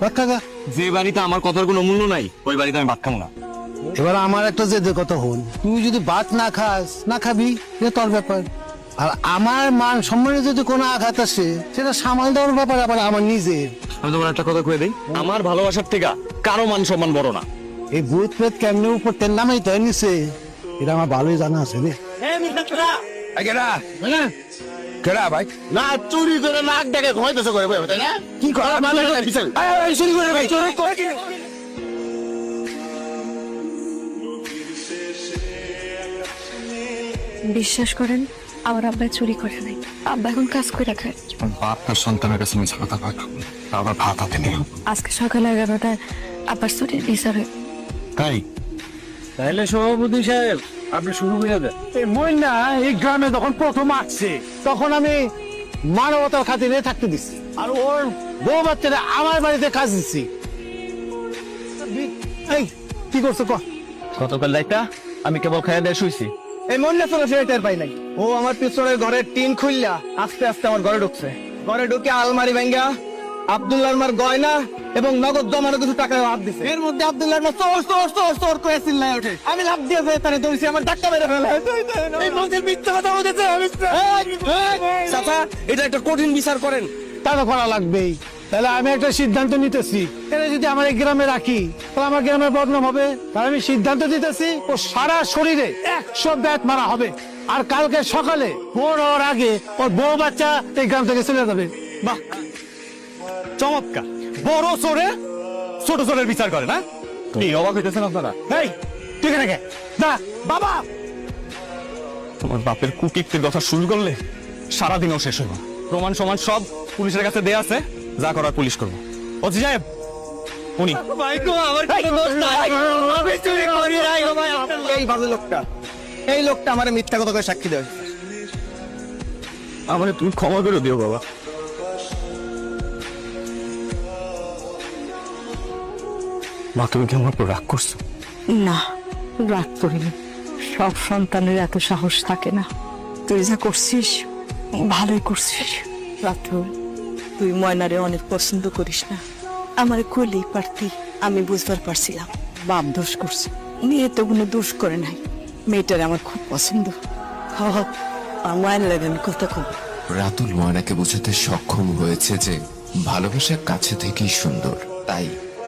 ভাত খাগা। যে বাড়িতে আমার কথার কোনো মূল্য নাই ওই বাড়িতে আমি ভাত খাবো না। এবার আমার একটা জেদের কথা হল, তুই যদি ভাত না খাস না খাবি এটা তোর ব্যাপার, আর আমার মান সম্মানে যদি কোনো আঘাত আসে সেটা সামাল দেওয়ার ব্যাপার আবার আমার নিজের। আমি তোমার একটা কথা কয়ে দেই, আমার ভালোবাসার থেকে কারো মান সম্মান বড় না। এই ভূত প্রেত কেমনে উপর তেল নামাই তো নিছে এটা আমার ভালোই জানা আছে রে। কেডা ভাই? না চুরি করে নাক ডেকে ঘুমাইতেছে করে তাই না? কি করা মানে চুরি করে ভাই চুরি করে কি? বিশ্বাস করেন আমার আব্বা চুরি করে নাই, আব্বা এখন কাজ করে খায়। বাপ তার সন্তানের কাছে মিছা কথা কয়, আবার ভাত হাতে নিয়ে। আজকে সকাল 11টায় আব্বার চুরির বিচার হয়। তাই তাইলে সভাপতি সাহেব আপনি শুরু করে দেন। এই মইনা এই গ্রামে যখন প্রথম আসছে তখন আমি মানবতার খাতিরে থাকতে দিচ্ছি, আর ওর বউ বাচ্চারা আমার বাড়িতে কাজ দিচ্ছি। এই কি করছো ক? গতকাল রাইতা আমি কেবল খাইয়া দিয়ে শুইছি। এই মন্না চলে সে টের পাই নাই। ও আমার পিছনের ঘরের টিন খুললা আস্তে আস্তে আমার ঘরে ঢুকছে। ঘরে ঢুকে আলমারি ভাঙ্গা আব্দুল্লাহর মার গয়না এবং নগদ জমানো কিছু টাকা হাত দিছে। এর মধ্যে আব্দুল্লাহর মা চোর চোর চোর চোর করে চিল্লায় ওঠে। আমি লাফ দিয়ে যে তারে দৌড়ছি, আমার ধাক্কা মেরে ফেলে। এই মন্দির মিথ্যা কথা বলতেছে। চাচা, এটা একটা কঠিন বিচার করেন। তা তো করা লাগবেই। তাহলে আমি একটা সিদ্ধান্ত নিতেছি, এটা যদি আমার এই গ্রামে রাখি তাহলে আমার গ্রামের বদনাম হবে। তাহলে আমি সিদ্ধান্ত দিতেছি ও সারা শরীরে 100 ব্যাট মারা হবে, আর কালকে সকালে ভোর হওয়ার আগে ওর বউ বাচ্চা এই গ্রাম থেকে চলে যাবে। বাহ, চমৎকার। বড় চোরে ছোট চোরের বিচার করে না? এই অবাক হইতেছেন আপনারা? এই তুই এখানে কে? যা বাবা। তোমার বাপের কুকিকদের কথা শুরু করলে সারাদিনও শেষ হইব। প্রমাণ সমান সব পুলিশের কাছে দেয়া আছে, যা করার পুলিশ করবো। ওজি সাহেব উনি এই বাজে লোকটা, এই লোকটা আমার মিথ্যা কথা করে সাক্ষী দেয়। আমারে তুমি ক্ষমা করে দিও বাবা। মা তুমি কি আমার উপর রাগ করছো? না, রাগ করিনি। সব সন্তানের এত সাহস থাকে না। তুই যা করছিস ভালোই করছিস। রাতুল, তুই ময়নারে অনেক পছন্দ করিস না। আমার কইলেই পারতি, আমি বুঝবার পারছিলাম। বাপ দোষ করছে, মেয়ে তো কোনো দোষ করে নাই। মেয়েটার আমার খুব পছন্দ। আর মায়ের লাগে আমি কথা কব। রাতুল ময়নাকে বোঝাতে সক্ষম হয়েছে যে ভালোবাসা কাছে থেকেই সুন্দর, তাই